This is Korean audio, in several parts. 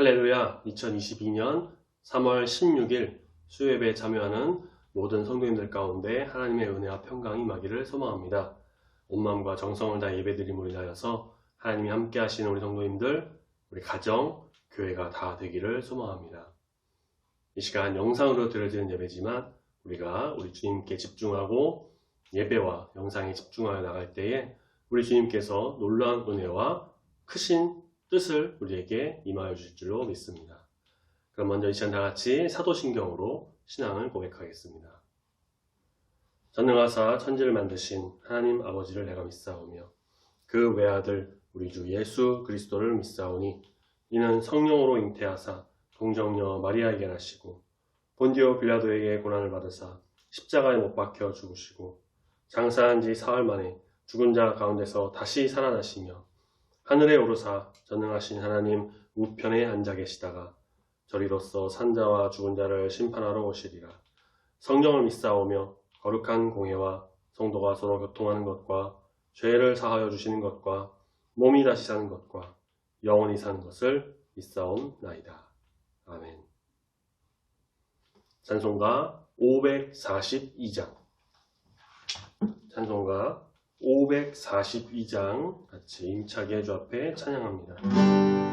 할렐루야. 2022년 3월 16일 수요예배에 참여하는 모든 성도님들 가운데 하나님의 은혜와 평강이 임하기를 소망합니다. 온 마음과 정성을 다해 예배드림으로 인하여서 하나님이 함께 하시는 우리 성도님들, 우리 가정, 교회가 다 되기를 소망합니다. 이 시간 영상으로 드려지는 예배지만 우리가 우리 주님께 집중하고 예배와 영상에 집중하여 나갈 때에 우리 주님께서 놀라운 은혜와 크신 뜻을 우리에게 임하여 주실 줄로 믿습니다. 그럼 먼저 이 시간 다 같이 사도신경으로 신앙을 고백하겠습니다. 전능하사 천지를 만드신 하나님 아버지를 내가 믿사오며 그 외아들 우리 주 예수 그리스도를 믿사오니 이는 성령으로 잉태하사 동정녀 마리아에게 나시고 본디오 빌라도에게 고난을 받으사 십자가에 못 박혀 죽으시고 장사한 지 사흘 만에 죽은 자 가운데서 다시 살아나시며 하늘에 오르사 전능하신 하나님 우편에 앉아 계시다가 저리로서 산자와 죽은 자를 심판하러 오시리라. 성령을 믿사오며 거룩한 공회와 성도가 서로 교통하는 것과 죄를 사하여 주시는 것과 몸이 다시 사는 것과 영원히 사는 것을 믿사옵나이다. 아멘. 찬송가 542장 찬송가 542장 같이 힘차게 주 앞에 찬양합니다.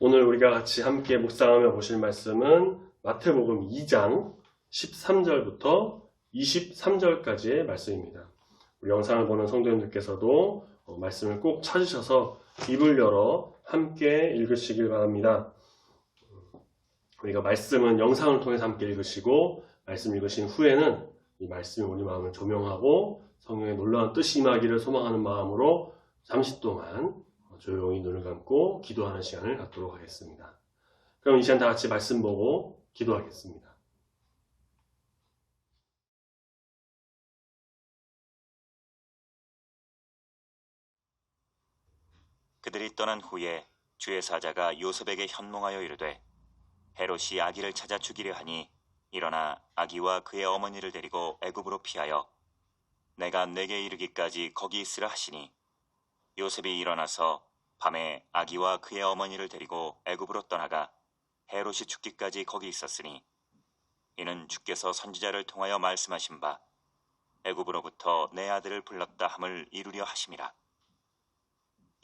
오늘 우리가 같이 함께 묵상하며 보실 말씀은 마태복음 2장 13절부터 23절까지의 말씀입니다. 우리 영상을 보는 성도님들께서도 말씀을 꼭 찾으셔서 입을 열어 함께 읽으시길 바랍니다. 우리가 말씀은 영상을 통해서 함께 읽으시고 말씀 읽으신 후에는 이 말씀이 우리 마음을 조명하고 성령의 놀라운 뜻이 임하기를 소망하는 마음으로 잠시 동안 조용히 눈을 감고 기도하는 시간을 갖도록 하겠습니다. 그럼 이 시간 다 같이 말씀 보고 기도하겠습니다. 그들이 떠난 후에 주의 사자가 요셉에게 현몽하여 이르되 헤롯이 아기를 찾아 죽이려 하니 일어나 아기와 그의 어머니를 데리고 애굽으로 피하여 내가 내게 이르기까지 거기 있으라 하시니 요셉이 일어나서 밤에 아기와 그의 어머니를 데리고 애굽으로 떠나가 헤롯이 죽기까지 거기 있었으니 이는 주께서 선지자를 통하여 말씀하신 바 애굽으로부터 내 아들을 불렀다 함을 이루려 하심이라.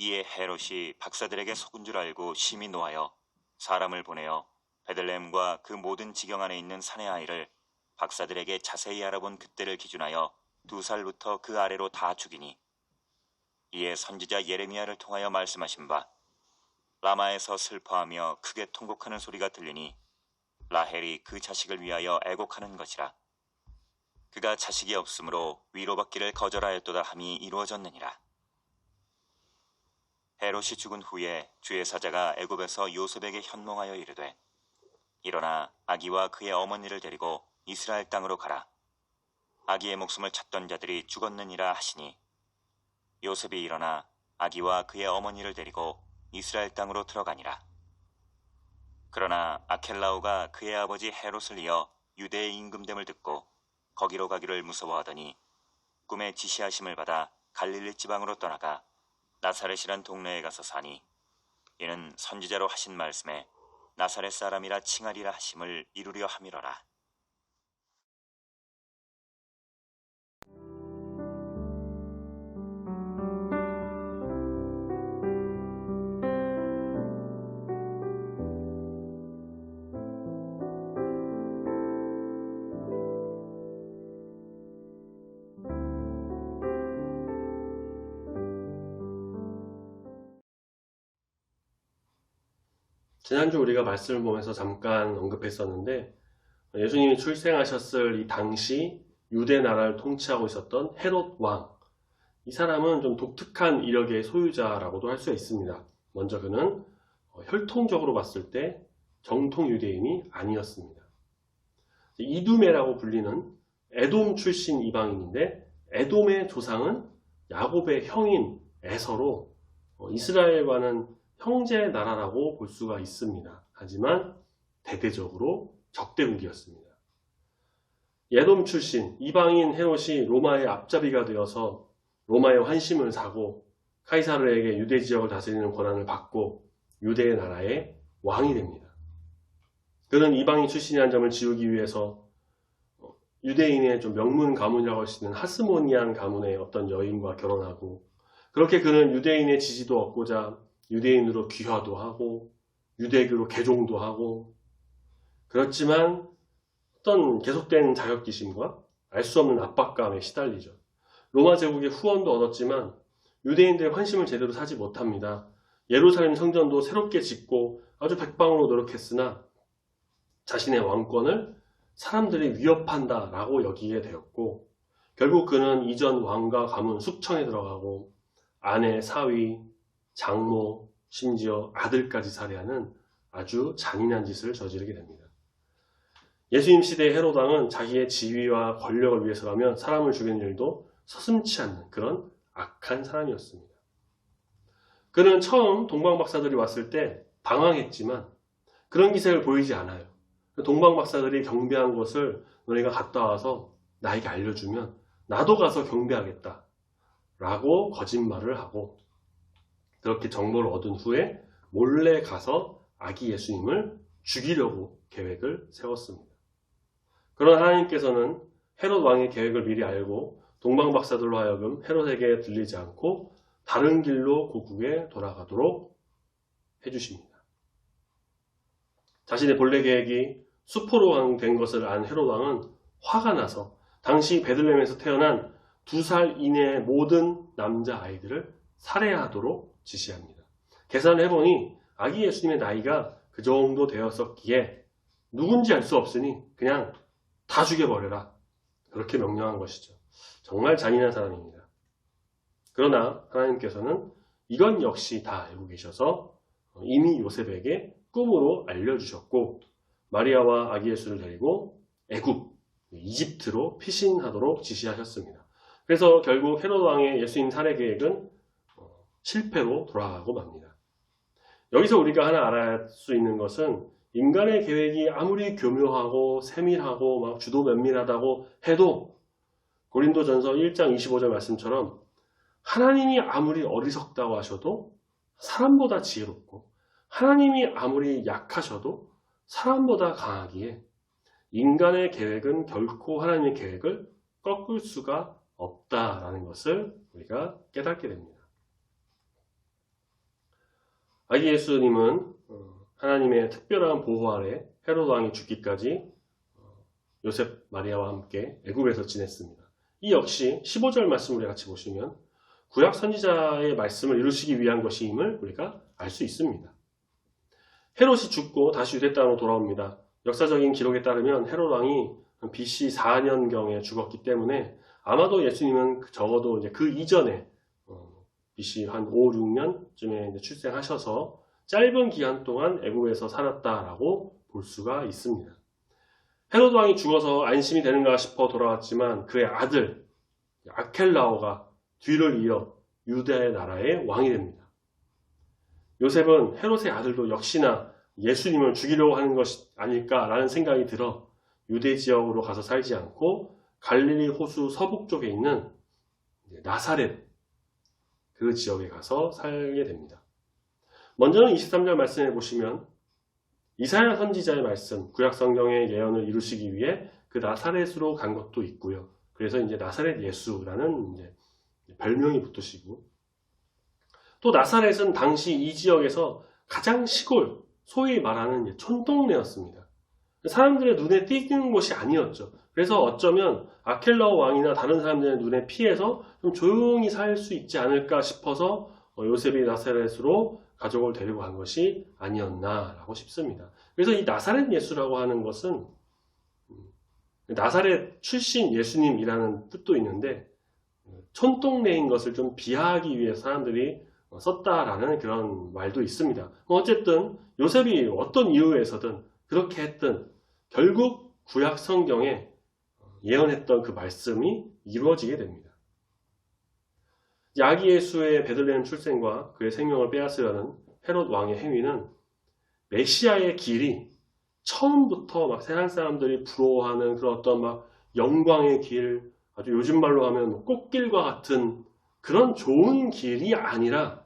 이에 헤롯이 박사들에게 속은 줄 알고 심히 노하여 사람을 보내어 베들레헴과 그 모든 지경 안에 있는 산의 아이를 박사들에게 자세히 알아본 그때를 기준하여 2살부터 그 아래로 다 죽이니 이에 선지자 예레미야를 통하여 말씀하신 바 라마에서 슬퍼하며 크게 통곡하는 소리가 들리니 라헬이 그 자식을 위하여 애곡하는 것이라. 그가 자식이 없으므로 위로받기를 거절하였도다 함이 이루어졌느니라. 헤롯이 죽은 후에 주의 사자가 애굽에서 요셉에게 현몽하여 이르되 일어나 아기와 그의 어머니를 데리고 이스라엘 땅으로 가라. 아기의 목숨을 찾던 자들이 죽었느니라 하시니 요셉이 일어나 아기와 그의 어머니를 데리고 이스라엘 땅으로 들어가니라. 그러나 아켈라오가 그의 아버지 헤롯을 이어 유대의 임금됨을 듣고 거기로 가기를 무서워하더니 꿈에 지시하심을 받아 갈릴리 지방으로 떠나가 나사렛이란 동네에 가서 사니 이는 선지자로 하신 말씀에 나사렛 사람이라 칭하리라 하심을 이루려 함이로라. 지난주 우리가 말씀을 보면서 잠깐 언급했었는데 예수님이 출생하셨을 이 당시 유대 나라를 통치하고 있었던 헤롯 왕, 이 사람은 좀 독특한 이력의 소유자라고도 할 수 있습니다. 먼저 그는 혈통적으로 봤을 때 정통 유대인이 아니었습니다. 이두메라고 불리는 에돔 출신 이방인인데 에돔의 조상은 야곱의 형인 에서로 이스라엘과는 형제 나라라고 볼 수가 있습니다. 하지만 대대적으로 적대국이었습니다. 에돔 출신 이방인 헤롯이 로마의 앞잡이가 되어서 로마의 환심을 사고 카이사르에게 유대 지역을 다스리는 권한을 받고 유대의 나라의 왕이 됩니다. 그는 이방인 출신이라는 점을 지우기 위해서 유대인의 좀 명문 가문이라고 할 수 있는 하스모니안 가문의 어떤 여인과 결혼하고, 그렇게 그는 유대인의 지지도 얻고자 유대인으로 귀화도 하고 유대교로 개종도 하고, 그렇지만 어떤 계속된 자격지심과 알 수 없는 압박감에 시달리죠. 로마 제국의 후원도 얻었지만 유대인들의 환심을 제대로 사지 못합니다. 예루살렘 성전도 새롭게 짓고 아주 백방으로 노력했으나 자신의 왕권을 사람들이 위협한다라고 여기게 되었고, 결국 그는 이전 왕과 가문 숙청에 들어가고 아내, 사위, 장모, 심지어 아들까지 살해하는 아주 잔인한 짓을 저지르게 됩니다. 예수님 시대의 헤롯 왕은 자기의 지위와 권력을 위해서라면 사람을 죽이는 일도 서슴지 않는 그런 악한 사람이었습니다. 그는 처음 동방박사들이 왔을 때 당황했지만 그런 기색을 보이지 않아요. 동방박사들이 경배한 곳을 너네가 갔다 와서 나에게 알려주면 나도 가서 경배하겠다 라고 거짓말을 하고, 그렇게 정보를 얻은 후에 몰래 가서 아기 예수님을 죽이려고 계획을 세웠습니다. 그러나 하나님께서는 헤롯 왕의 계획을 미리 알고 동방박사들로 하여금 헤롯에게 들리지 않고 다른 길로 고국에 돌아가도록 해주십니다. 자신의 본래 계획이 수포로 된 것을 안 헤롯 왕은 화가 나서 당시 베들레헴에서 태어난 2살 이내의 모든 남자아이들을 살해하도록 지시합니다. 계산을 해보니 아기 예수님의 나이가 그 정도 되었었기에 누군지 알 수 없으니 그냥 다 죽여버려라, 그렇게 명령한 것이죠. 정말 잔인한 사람입니다. 그러나 하나님께서는 이건 역시 다 알고 계셔서 이미 요셉에게 꿈으로 알려주셨고 마리아와 아기 예수를 데리고 애굽, 이집트로 피신하도록 지시하셨습니다. 그래서 결국 헤롯 왕의 예수님 살해 계획은 실패로 돌아가고 맙니다. 여기서 우리가 하나 알아야 수 있는 것은 인간의 계획이 아무리 교묘하고 세밀하고 막 주도 면밀하다고 해도 고린도전서 1장 25절 말씀처럼 하나님이 아무리 어리석다고 하셔도 사람보다 지혜롭고 하나님이 아무리 약하셔도 사람보다 강하기에 인간의 계획은 결코 하나님의 계획을 꺾을 수가 없다라는 것을 우리가 깨닫게 됩니다. 아기 예수님은 하나님의 특별한 보호 아래 헤로드 왕이 죽기까지 요셉 마리아와 함께 애굽에서 지냈습니다. 이 역시 15절 말씀을 같이 보시면 구약 선지자의 말씀을 이루시기 위한 것임을 우리가 알 수 있습니다. 헤롯이 죽고 다시 유대 땅으로 돌아옵니다. 역사적인 기록에 따르면 헤롯 왕이 BC 4년경에 죽었기 때문에 아마도 예수님은 적어도 이제 그 이전에 BC 한 5, 6년쯤에 출생하셔서 짧은 기간 동안 애굽에서 살았다라고 볼 수가 있습니다. 헤롯 왕이 죽어서 안심이 되는가 싶어 돌아왔지만 그의 아들 아켈라오가 뒤를 이어 유대 나라의 왕이 됩니다. 요셉은 헤롯의 아들도 역시나 예수님을 죽이려고 하는 것이 아닐까라는 생각이 들어 유대 지역으로 가서 살지 않고 갈릴리 호수 서북 쪽에 있는 나사렛 그 지역에 가서 살게 됩니다. 먼저는 23절 말씀에 보시면 이사야 선지자의 말씀, 구약 성경의 예언을 이루시기 위해 그 나사렛으로 간 것도 있고요. 그래서 이제 나사렛 예수라는 이제 별명이 붙으시고 또 나사렛은 당시 이 지역에서 가장 시골, 소위 말하는 촌동네였습니다. 사람들의 눈에 띄는 곳이 아니었죠. 그래서 어쩌면 아켈라오 왕이나 다른 사람들의 눈에 피해서 좀 조용히 살 수 있지 않을까 싶어서 요셉이 나사렛으로 가족을 데리고 간 것이 아니었나라고 싶습니다. 그래서 이 나사렛 예수라고 하는 것은 나사렛 출신 예수님이라는 뜻도 있는데 촌동네인 것을 좀 비하하기 위해 사람들이 썼다라는 그런 말도 있습니다. 어쨌든 요셉이 어떤 이유에서든 그렇게 했든 결국 구약 성경에 예언했던 그 말씀이 이루어지게 됩니다. 아기 예수의 베들레헴 출생과 그의 생명을 빼앗으려는 헤롯 왕의 행위는 메시아의 길이 처음부터 막 세상 사람들이 부러워하는 그런 어떤 막 영광의 길, 아주 요즘 말로 하면 꽃길과 같은 그런 좋은 길이 아니라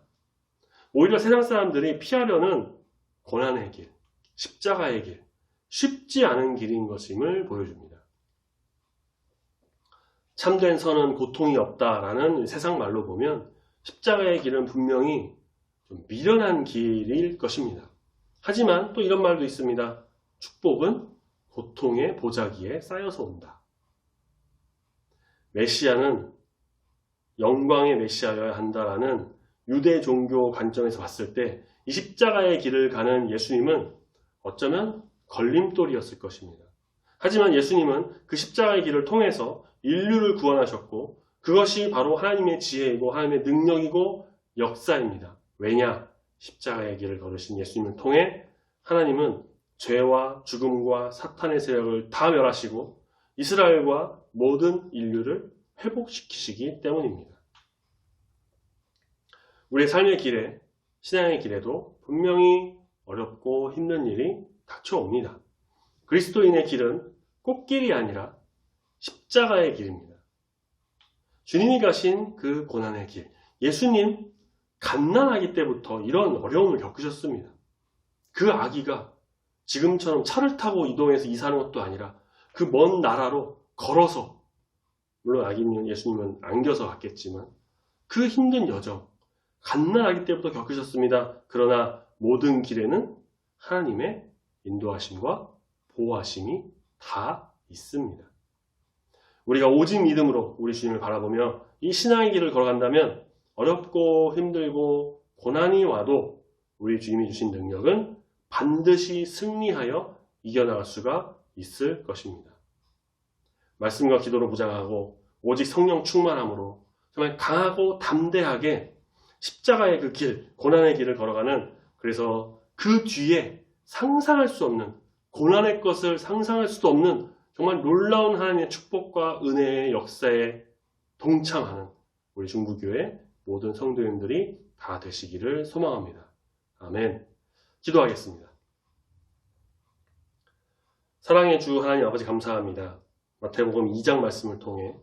오히려 세상 사람들이 피하려는 고난의 길, 십자가의 길, 쉽지 않은 길인 것임을 보여줍니다. 참된 선은 고통이 없다라는 세상 말로 보면 십자가의 길은 분명히 좀 미련한 길일 것입니다. 하지만 또 이런 말도 있습니다. 축복은 고통의 보자기에 쌓여서 온다. 메시아는 영광의 메시아여야 한다라는 유대 종교 관점에서 봤을 때 이 십자가의 길을 가는 예수님은 어쩌면 걸림돌이었을 것입니다. 하지만 예수님은 그 십자가의 길을 통해서 인류를 구원하셨고 그것이 바로 하나님의 지혜이고 하나님의 능력이고 역사입니다. 왜냐? 십자가의 길을 걸으신 예수님을 통해 하나님은 죄와 죽음과 사탄의 세력을 다 멸하시고 이스라엘과 모든 인류를 회복시키시기 때문입니다. 우리의 삶의 길에, 신앙의 길에도 분명히 어렵고 힘든 일이 닥쳐옵니다. 그리스도인의 길은 꽃길이 아니라 십자가의 길입니다. 주님이 가신 그 고난의 길, 예수님 갓난아기 때부터 이런 어려움을 겪으셨습니다. 그 아기가 지금처럼 차를 타고 이동해서 이사하는 것도 아니라 그 먼 나라로 걸어서, 물론 아기는 예수님은 안겨서 갔겠지만 그 힘든 여정, 갓난아기 때부터 겪으셨습니다. 그러나 모든 길에는 하나님의 인도하심과 보호하심이 다 있습니다. 우리가 오직 믿음으로 우리 주님을 바라보며 이 신앙의 길을 걸어간다면 어렵고 힘들고 고난이 와도 우리 주님이 주신 능력은 반드시 승리하여 이겨나갈 수가 있을 것입니다. 말씀과 기도로 무장하고 오직 성령 충만함으로 정말 강하고 담대하게 십자가의 그 길, 고난의 길을 걸어가는, 그래서 그 뒤에 상상할 수 없는, 고난의 것을 상상할 수도 없는 정말 놀라운 하나님의 축복과 은혜의 역사에 동참하는 우리 중부교회 모든 성도님들이 다 되시기를 소망합니다. 아멘. 기도하겠습니다. 사랑의 주 하나님 아버지 감사합니다. 마태복음 2장 말씀을 통해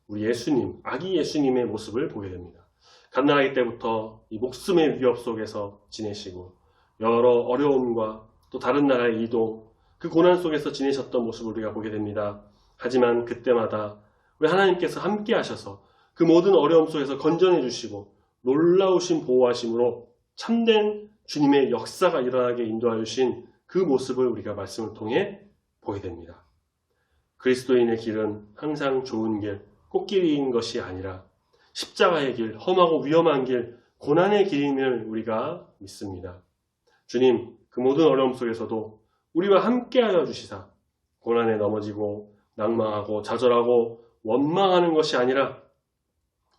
우리 예수님, 아기 예수님의 모습을 보게 됩니다. 갓난아기 때부터 이 목숨의 위협 속에서 지내시고 여러 어려움과 또 다른 나라의 이동, 그 고난 속에서 지내셨던 모습을 우리가 보게 됩니다. 하지만 그때마다 우리 하나님께서 함께 하셔서 그 모든 어려움 속에서 건져내 주시고 놀라우신 보호하심으로 참된 주님의 역사가 일어나게 인도하여 주신 그 모습을 우리가 말씀을 통해 보게 됩니다. 그리스도인의 길은 항상 좋은 길, 꽃길인 것이 아니라 십자가의 길, 험하고 위험한 길, 고난의 길임을 우리가 믿습니다. 주님, 그 모든 어려움 속에서도 우리와 함께하여 주시사 고난에 넘어지고 낭망하고 좌절하고 원망하는 것이 아니라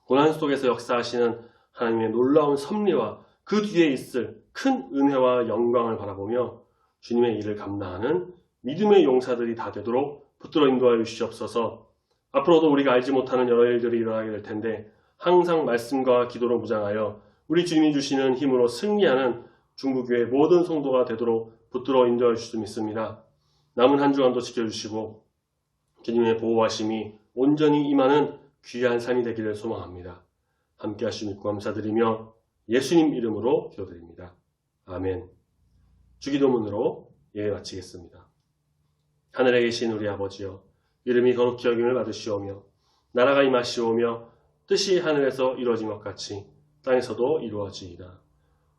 고난 속에서 역사하시는 하나님의 놀라운 섭리와 그 뒤에 있을 큰 은혜와 영광을 바라보며 주님의 일을 감당하는 믿음의 용사들이 다 되도록 붙들어 인도하여 주시옵소서. 앞으로도 우리가 알지 못하는 여러 일들이 일어나게 될 텐데 항상 말씀과 기도로 무장하여 우리 주님이 주시는 힘으로 승리하는 중부교회 모든 성도가 되도록 붙들어 인도하여 주실 수 믿습니다. 남은 한 주간도 지켜주시고 주님의 보호하심이 온전히 임하는 귀한 삶이 되기를 소망합니다. 함께 하시고 믿고 감사드리며 예수님 이름으로 기도드립니다. 아멘. 주기도문으로 예배 마치겠습니다. 하늘에 계신 우리 아버지여, 이름이 거룩히 여김을 받으시오며 나라가 임하시오며 뜻이 하늘에서 이루어진 것 같이 땅에서도 이루어지이다.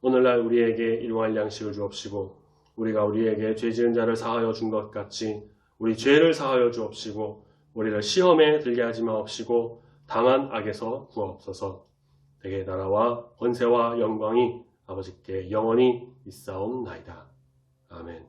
오늘날 우리에게 일용할 양식을 주옵시고 우리가 우리에게 죄 지은 자를 사하여 준 것 같이 우리 죄를 사하여 주옵시고 우리를 시험에 들게 하지 마옵시고 다만 악에서 구하옵소서. 대개 나라와 권세와 영광이 아버지께 영원히 있사옵나이다. 아멘.